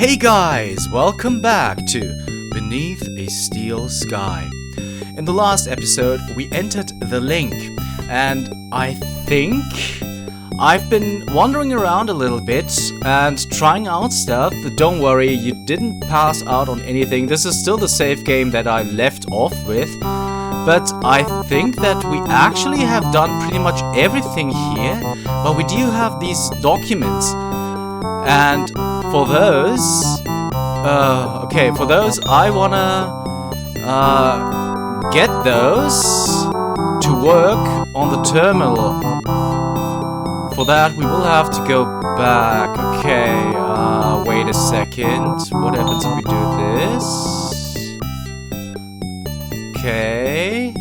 Hey guys, welcome back to Beneath a Steel Sky. In the last episode, we entered the link, and I think I've been wandering around a little bit and trying out stuff. Don't worry, you didn't pass out on anything. This is still the save game that I left off with. But I think that we actually have done pretty much everything here. But we do have these documents. And for those, I wanna get those to work on the terminal. For that, we will have to go back. Okay, wait a second. What happens if we do this? Okay,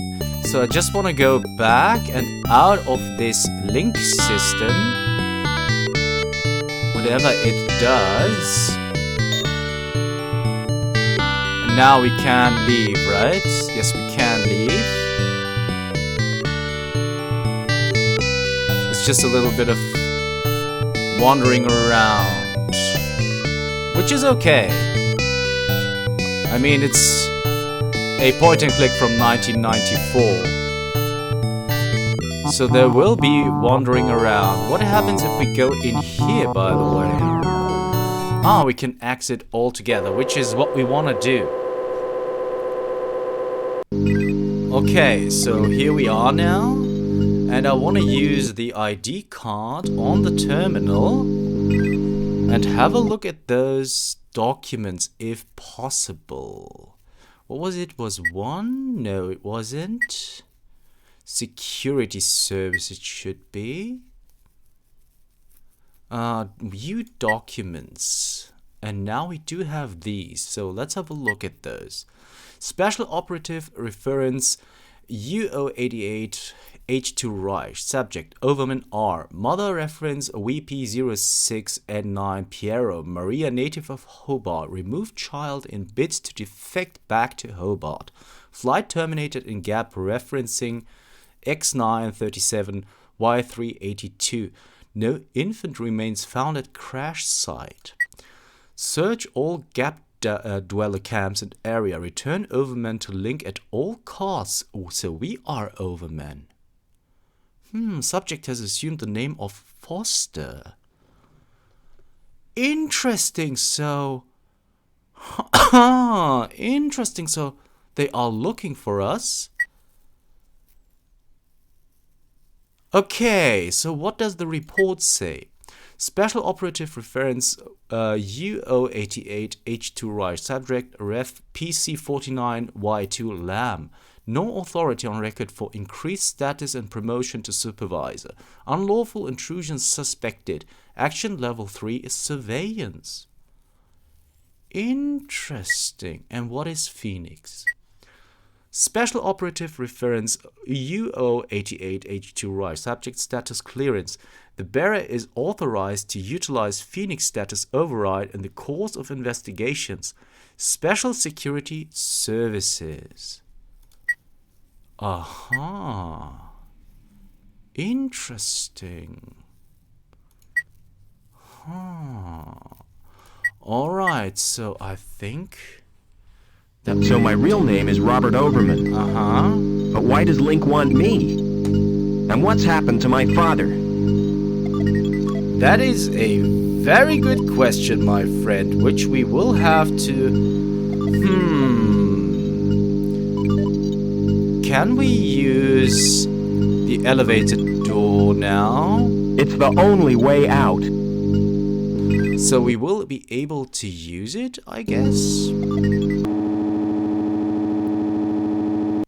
so I just want to go back and out of this link system. Whatever it does. And now we can leave, right? Yes, we can leave. It's just a little bit of wandering around, which is okay. I mean, it's a point and click from 1994. So there will be wandering around. What happens if we go in here, by the way? Ah, we can exit altogether, which is what we want to do. Okay, so here we are now. And I want to use the ID card on the terminal and have a look at those documents if possible. What was it? Was one? No, it wasn't. Security service it should be. View documents. And now we do have these. So let's have a look at those. Special Operative Reference UO88 H2 Reich. Subject Overman R. Mother reference VP06 and 9 Piero. Maria, native of Hobart. Removed child in bids to defect back to Hobart. Flight terminated in gap referencing X937 Y382. No infant remains found at crash site. Search all gap dweller camps and area. Return Overman to link at all costs. Oh, so we are Overman. Subject has assumed the name of Foster. Interesting, so... Interesting, so they are looking for us. Okay, so what does the report say? Special Operative Reference UO88 H2 Reich. Subject Ref PC49Y2 Lam. No authority on record for increased status and promotion to supervisor. Unlawful intrusion suspected. Action level 3 is surveillance. Interesting. And what is Phoenix? Special Operative Reference UO88 H2 Reich. Subject status clearance. The bearer is authorized to utilize Phoenix status override in the course of investigations. Special Security Services. Aha. Interesting. Alright, so I think... So my real name is Robert Overman. But why does Link want me? And what's happened to my father? That is a very good question, my friend, which we will have to... Can we use the elevator door now? It's the only way out. So we will be able to use it, I guess?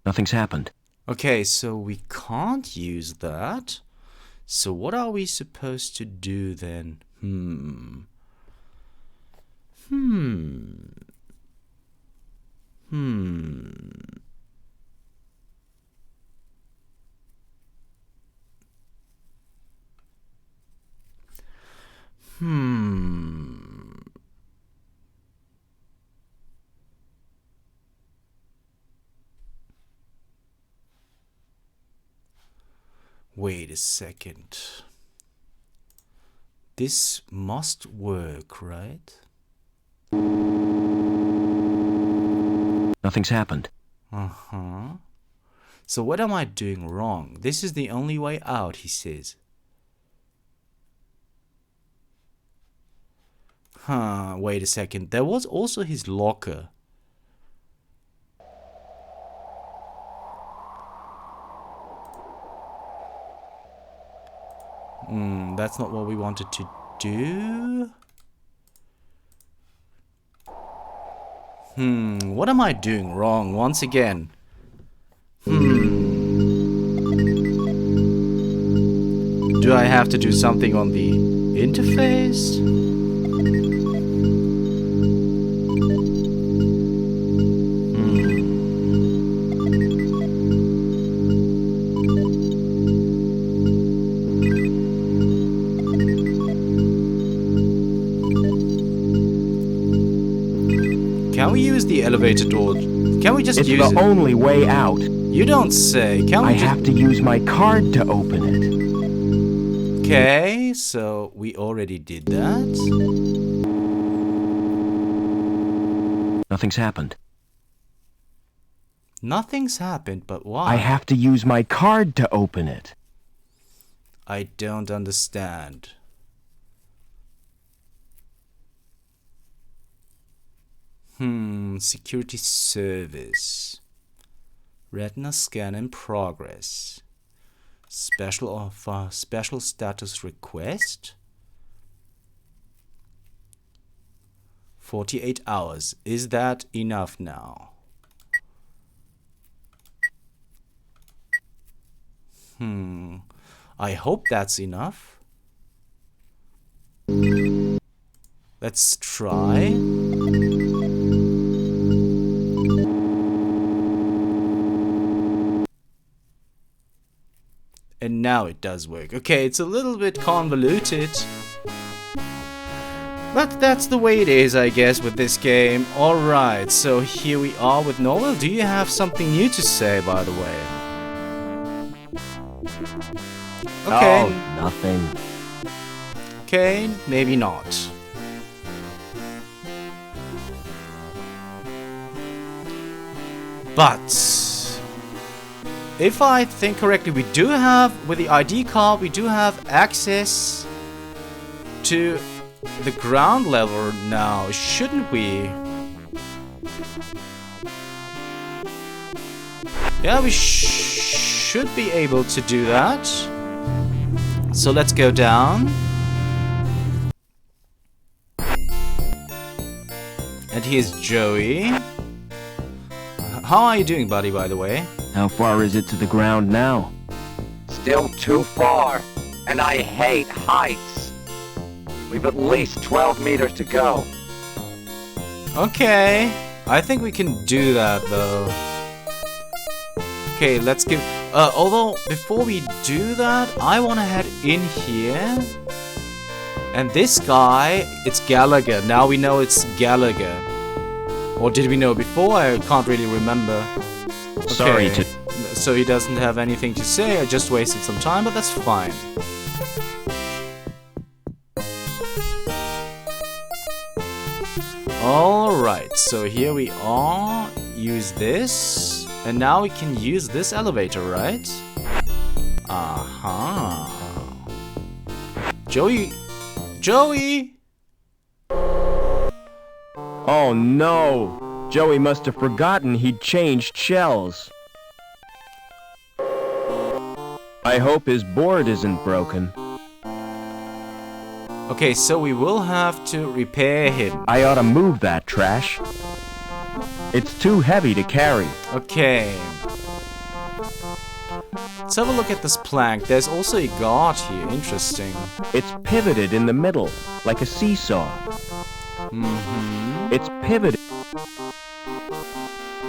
Nothing's happened. Okay, so we can't use that. So what are we supposed to do then? Wait a second. This must work, right? Nothing's happened. Uh-huh. So what am I doing wrong? This is the only way out, he says. Huh, wait a second. There was also his locker. That's not what we wanted to do. What am I doing wrong once again? Do I have to do something on the interface? Can we use the elevator door? Can we just use it? It's the only way out. You don't say. Can we I have to use my card to open it. Okay, so we already did that. Nothing's happened. Nothing's happened, but why? I have to use my card to open it. I don't understand. Security service. Retina scan in progress. Special offer, special status request. 48 hours. Is that enough now? I hope that's enough. Let's try. And now it does work. Okay, it's a little bit convoluted. But that's the way it is, I guess, with this game. Alright, so here we are with Noel. Do you have something new to say, by the way? Okay. Oh, nothing. Okay, maybe not. But if I think correctly, we do have, with the ID card, we do have access to the ground level now, shouldn't we? Yeah, we should be able to do that. So let's go down. And here's Joey. How are you doing, buddy, by the way? How far is it to the ground now? Still too far, and I hate heights. We've at least 12 meters to go. Okay, I think we can do that though. Okay, let's give... although, before we do that, I want to head in here. And this guy, it's Gallagher. Now we know it's Gallagher. Or did we know before? I can't really remember. Okay. Sorry to... So he doesn't have anything to say. I just wasted some time, but that's fine. Alright, so here we are. Use this. And now we can use this elevator, right? Aha. Joey! Joey! Oh no! Joey must have forgotten he'd changed shells. I hope his board isn't broken. Okay, so we will have to repair him. I ought to move that trash. It's too heavy to carry. Okay. Let's have a look at this plank. There's also a guard here. Interesting. It's pivoted in the middle, like a seesaw. It's pivoted.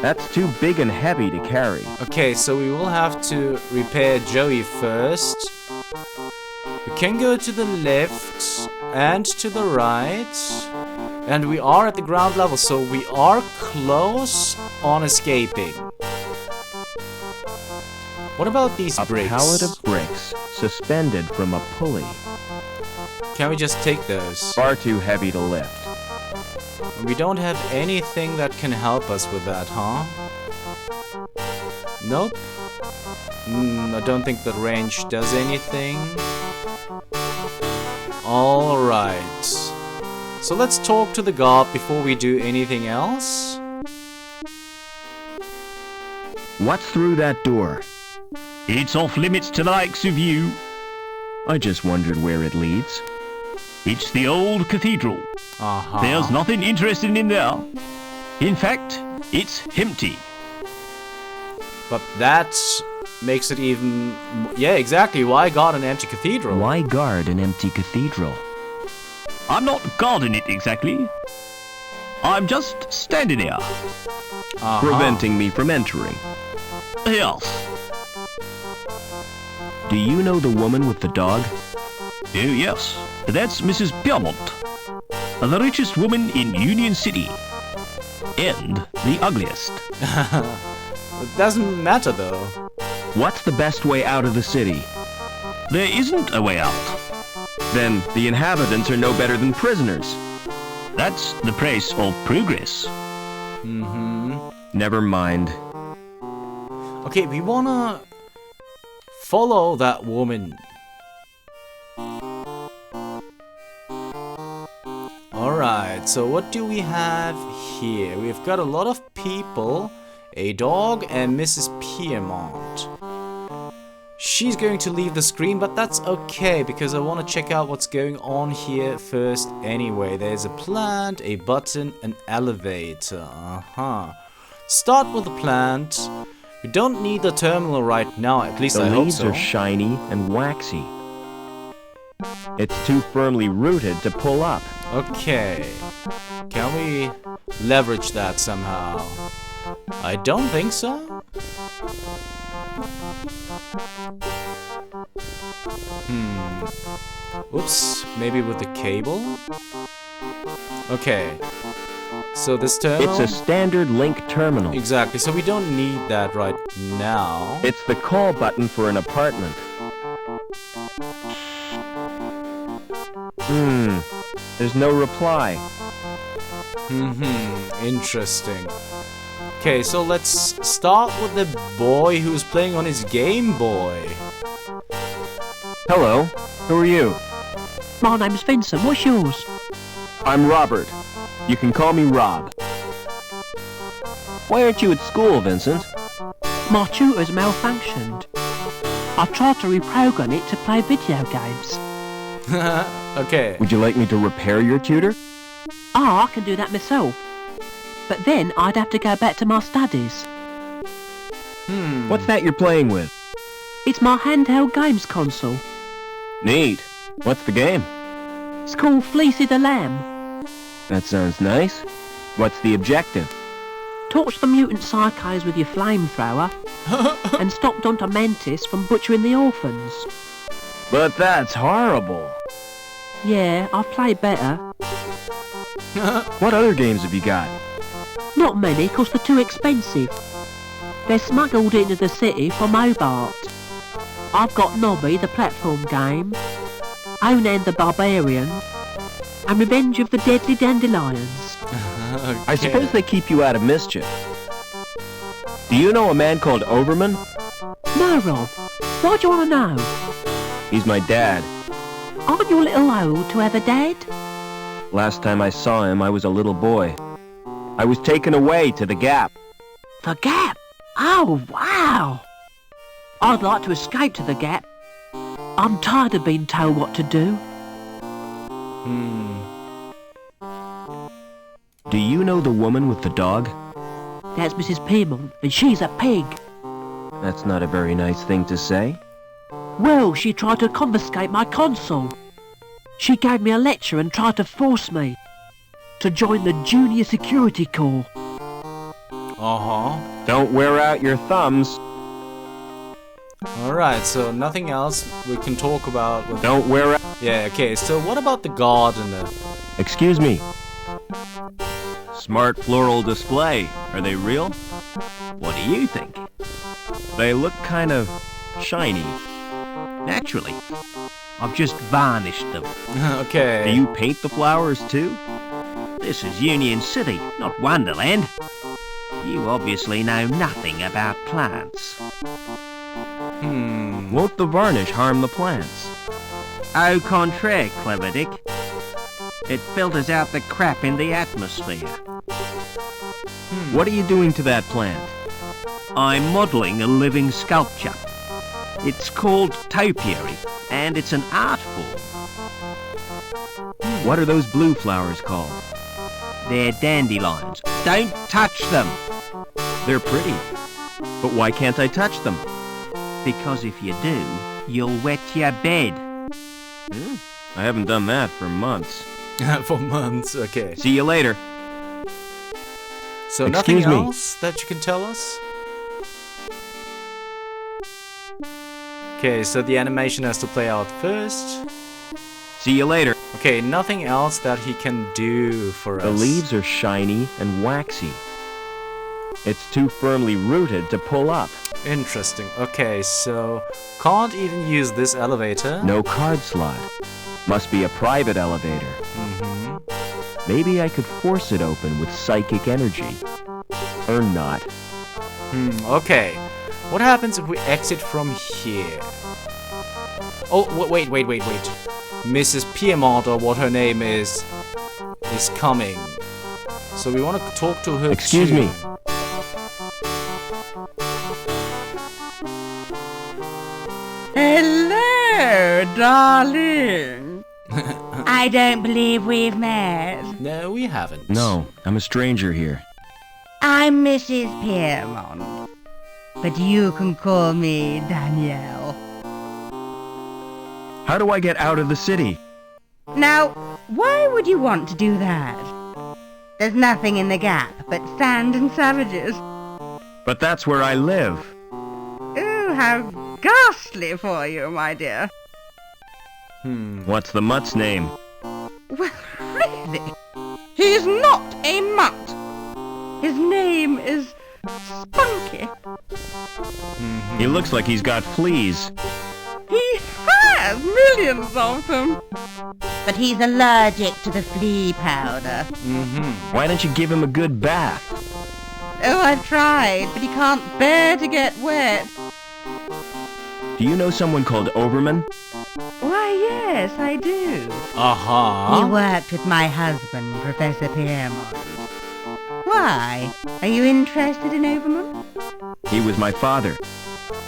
That's too big and heavy to carry. Okay, so we will have to repair Joey first. We can go to the left and to the right. And we are at the ground level, so we are close on escaping. What about these bricks? A pallet of bricks suspended from a pulley. Can we just take those? Far too heavy to lift. We don't have anything that can help us with that, huh? Nope. I don't think the range does anything. Alright. So let's talk to the guard before we do anything else. What's through that door? It's off limits to the likes of you. I just wondered where it leads. It's the old cathedral. There's nothing interesting in there. In fact, it's empty. But that makes it even... Yeah, exactly. Why guard an empty cathedral? Why guard an empty cathedral? I'm not guarding it exactly. I'm just standing here. Preventing me from entering. Yes. Do you know the woman with the dog? Oh, yes. That's Mrs. Piermont. The richest woman in Union City. And the ugliest. It doesn't matter, though. What's the best way out of the city? There isn't a way out. Then the inhabitants are no better than prisoners. That's the price of progress. Never mind. Okay, we wanna follow that woman. Alright, so what do we have here? We've got a lot of people, a dog, and Mrs. Piermont. She's going to leave the screen, but that's okay, because I want to check out what's going on here first anyway. There's a plant, a button, an elevator. Start with the plant. We don't need the terminal right now, at least I hope so. The leaves are shiny and waxy. It's too firmly rooted to pull up. Okay. Can we leverage that somehow? I don't think so. Oops, maybe with the cable? Okay. So this terminal... It's a standard link terminal. Exactly, so we don't need that right now. It's the call button for an apartment. There's no reply. Interesting. Okay, so let's start with the boy who's playing on his Game Boy. Hello, who are you? My name's Vincent, what's yours? I'm Robert. You can call me Rob. Why aren't you at school, Vincent? My tutor's malfunctioned. I've tried to reprogram it to play video games. Okay. Would you like me to repair your tutor? I can do that myself. But then I'd have to go back to my studies. What's that you're playing with? It's my handheld games console. Neat. What's the game? It's called Fleecy the Lamb. That sounds nice. What's the objective? Torch the mutant psychos with your flamethrower and stop Dr. Mantis from butchering the orphans. But that's horrible. Yeah, I've played better. What other games have you got? Not many, 'cause they're too expensive. They're smuggled into the city from Hobart. I've got Nobby, the platform game, Onan the Barbarian, and Revenge of the Deadly Dandelions. Okay. I suppose they keep you out of mischief. Do you know a man called Overman? No, Rob. Why do you want to know? He's my dad. Aren't you a little old to have a dad? Last time I saw him, I was a little boy. I was taken away to the Gap. The Gap? Oh, wow! I'd like to escape to the Gap. I'm tired of being told what to do. Do you know the woman with the dog? That's Mrs. Piermont, and she's a pig. That's not a very nice thing to say. Well, she tried to confiscate my console. She gave me a lecture and tried to force me to join the Junior Security Corps. Don't wear out your thumbs. Alright, so nothing else we can talk about with... Don't wear out... Yeah, okay, so what about the gardener? Excuse me. Smart floral display. Are they real? What do you think? They look kind of shiny. Naturally. I've just varnished them. Okay. Do you paint the flowers too? This is Union City, not Wonderland. You obviously know nothing about plants. Won't the varnish harm the plants? Au contraire, Clever Dick. It filters out the crap in the atmosphere. What are you doing to that plant? I'm modelling a living sculpture. It's called topiary, and it's an art form. What are those blue flowers called? They're dandelions. Don't touch them! They're pretty. But why can't I touch them? Because if you do, you'll wet your bed. I haven't done that for months. For months, okay. See you later. So Excuse nothing me. else that you can tell us? Okay, so the animation has to play out first. See you later. Okay, nothing else that he can do for us. The leaves are shiny and waxy. It's too firmly rooted to pull up. Interesting. Okay, so can't even use this elevator. No card slot. Must be a private elevator. Maybe I could force it open with psychic energy. Or not. Okay. What happens if we exit from here? Oh, wait. Mrs. Piermont, or what her name is coming. So we want to talk to her. Excuse too. me. Hello, darling. I don't believe we've met. No, we haven't. No, I'm a stranger here. I'm Mrs. Piermont, but you can call me Danielle. How do I get out of the city? Now, why would you want to do that? There's nothing in the gap but sand and savages. But that's where I live. Oh, how ghastly for you, my dear. What's the mutt's name? Well, really? He's not a mutt. His name is Spunky. He looks like he's got fleas. He has millions of them. But he's allergic to the flea powder. Why don't you give him a good bath? Oh, I've tried, but he can't bear to get wet. Do you know someone called Overman? Why, yes, I do. He worked with my husband, Professor Piermont. Why? Are you interested in Overman? He was my father.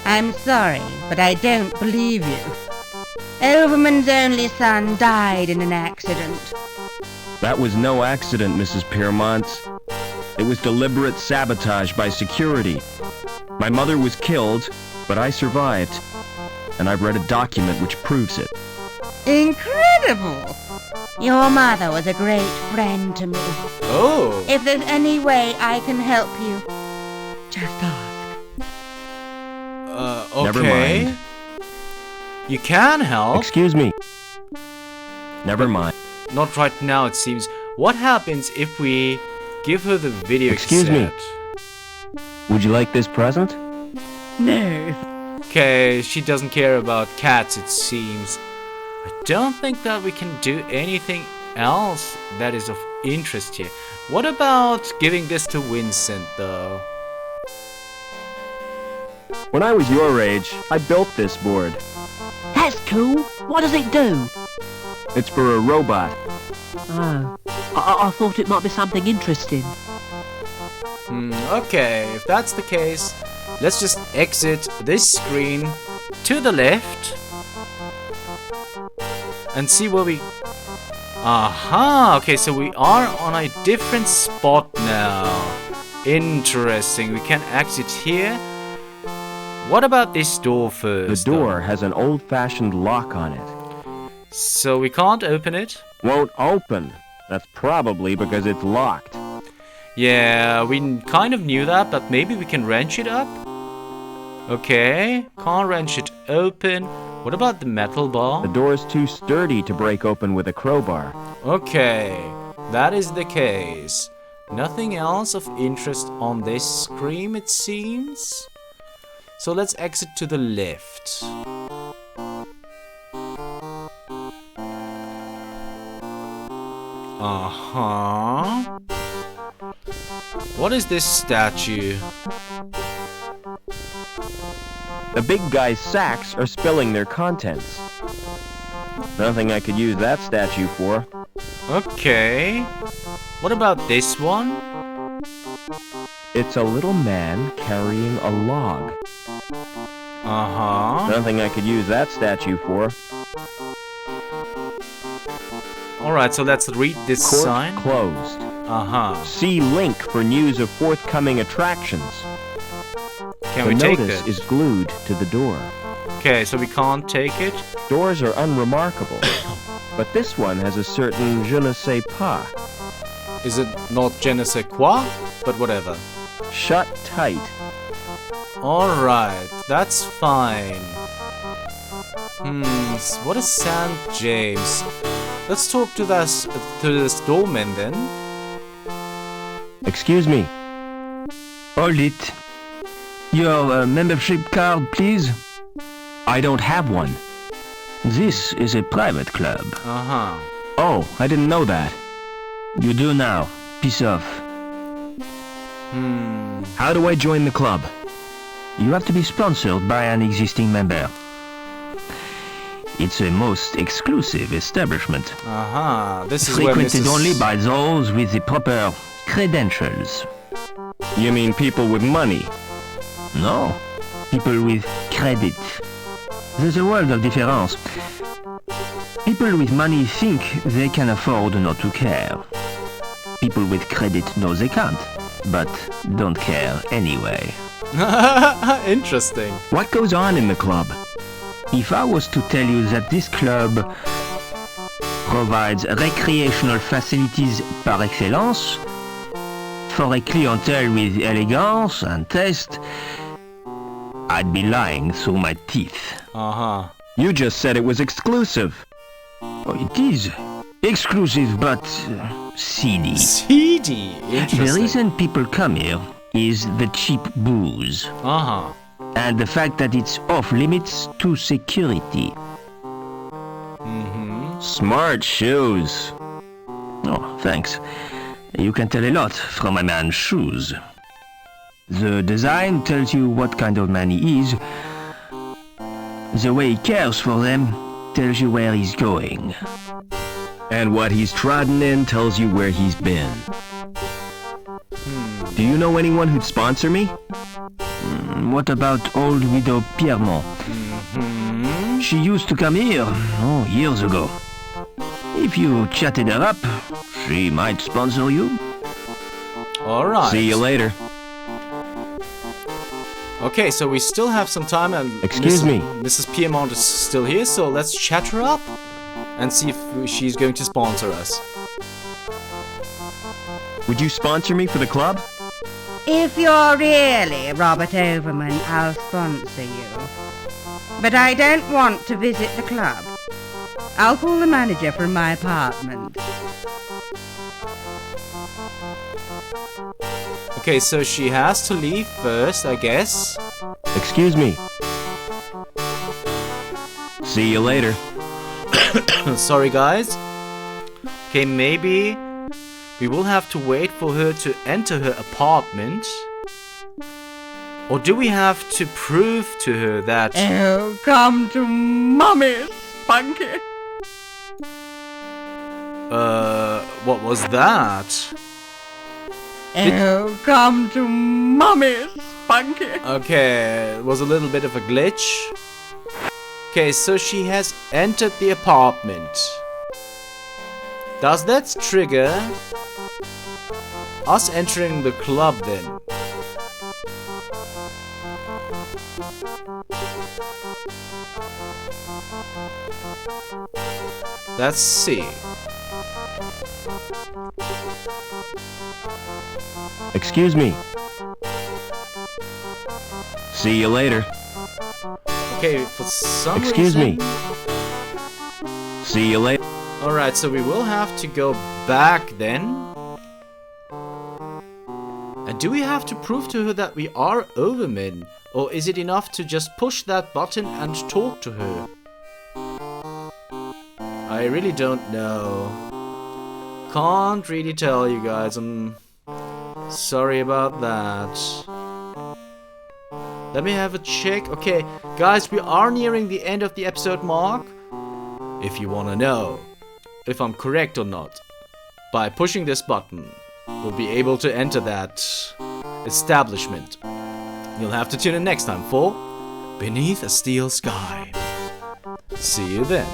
I'm sorry, but I don't believe you. Overman's only son died in an accident. That was no accident, Mrs. Piermont. It was deliberate sabotage by security. My mother was killed, but I survived. And I've read a document which proves it. Incredible! Your mother was a great friend to me. Oh. If there's any way I can help you, just ask. Okay. Never mind. You can help. Excuse me. Never mind. Not right now, it seems. What happens if we give her the video Excuse me. cassette? Would you like this present? No. Okay, she doesn't care about cats, it seems. I don't think that we can do anything else that is of interest here. What about giving this to Vincent, though? When I was your age, I built this board. That's cool. What does it do? It's for a robot. Oh, I thought it might be something interesting. Okay, if that's the case, let's just exit this screen to the left and see where we... Aha! Okay, so we are on a different spot now. Interesting. We can exit here. What about this door first? The door has an old-fashioned lock on it. So we can't open it? Won't open. That's probably because it's locked. Yeah, we kind of knew that, but maybe we can wrench it up? Okay, can't wrench it open. What about the metal bar? The door's too sturdy to break open with a crowbar. Okay, that is the case. Nothing else of interest on this screen, it seems. So let's exit to the left. Uh-huh. What is this statue? The big guy's sacks are spilling their contents. Nothing I could use that statue for. Okay. What about this one? It's a little man carrying a log. Uh-huh. Nothing I could use that statue for. Alright, so let's read this Court sign. closed. Uh-huh. See link for news of forthcoming attractions. Can The we take notice it? is glued to the door. Okay, so we can't take it? Doors are unremarkable, but this one has a certain je ne sais pas. Is it not je ne sais quoi? But whatever. Shut tight. Alright, that's fine. What is St. James? Let's talk to this doorman then. Excuse me. Hold it. Your membership card, please. I don't have one. This is a private club. Uh-huh. Oh, I didn't know that. You do now. Piss off. How do I join the club? You have to be sponsored by an existing member. It's a most exclusive establishment. Uh-huh. This is where Frequented Mrs. only by those with the proper credentials. You mean people with money? No, people with credit. There's a world of difference. People with money think they can afford not to care. People with credit know they can't, but don't care anyway. Interesting. What goes on in the club? If I was to tell you that this club provides recreational facilities par excellence for a clientele with elegance and taste, I'd be lying through my teeth. Uh-huh. You just said it was exclusive. Oh, it is exclusive but seedy. Seedy. The Interesting. reason people come here is the cheap booze Uh-huh. and the fact that it's off limits to security. Smart shoes. Oh, thanks. You can tell a lot from a man's shoes. The design tells you what kind of man he is. The way he cares for them tells you where he's going. And what he's trodden in tells you where he's been. Do you know anyone who'd sponsor me? What about old widow Piermont? She used to come here, years ago. If you chatted her up, she might sponsor you. Alright. See you later. Okay, so we still have some time and Excuse me. Mrs. Piermont is still here, so let's chat her up and see if she's going to sponsor us. Would you sponsor me for the club? If you're really Robert Overman, I'll sponsor you. But I don't want to visit the club. I'll call the manager from my apartment. Okay, so she has to leave first, I guess. Excuse me. See you later. Sorry, guys. Okay, maybe we will have to wait for her to enter her apartment. Or do we have to prove to her that... Oh, come to Mummy, Spunky. What was that? Oh, come to Mummy, Spunky. Okay, it was a little bit of a glitch. Okay, so she has entered the apartment. Does that trigger us entering the club then? Let's see. Excuse me. See you later. Okay, for some Excuse reason... me. See you later. Alright, so we will have to go back then. And do we have to prove to her that we are Overmen? Or is it enough to just push that button and talk to her? I really don't know. Can't really tell you guys. I'm sorry about that. Let me have a check. Okay, guys, we are nearing the end of the episode mark. If you want to know if I'm correct or not, by pushing this button, we'll be able to enter that establishment. You'll have to tune in next time for Beneath a Steel Sky. See you then.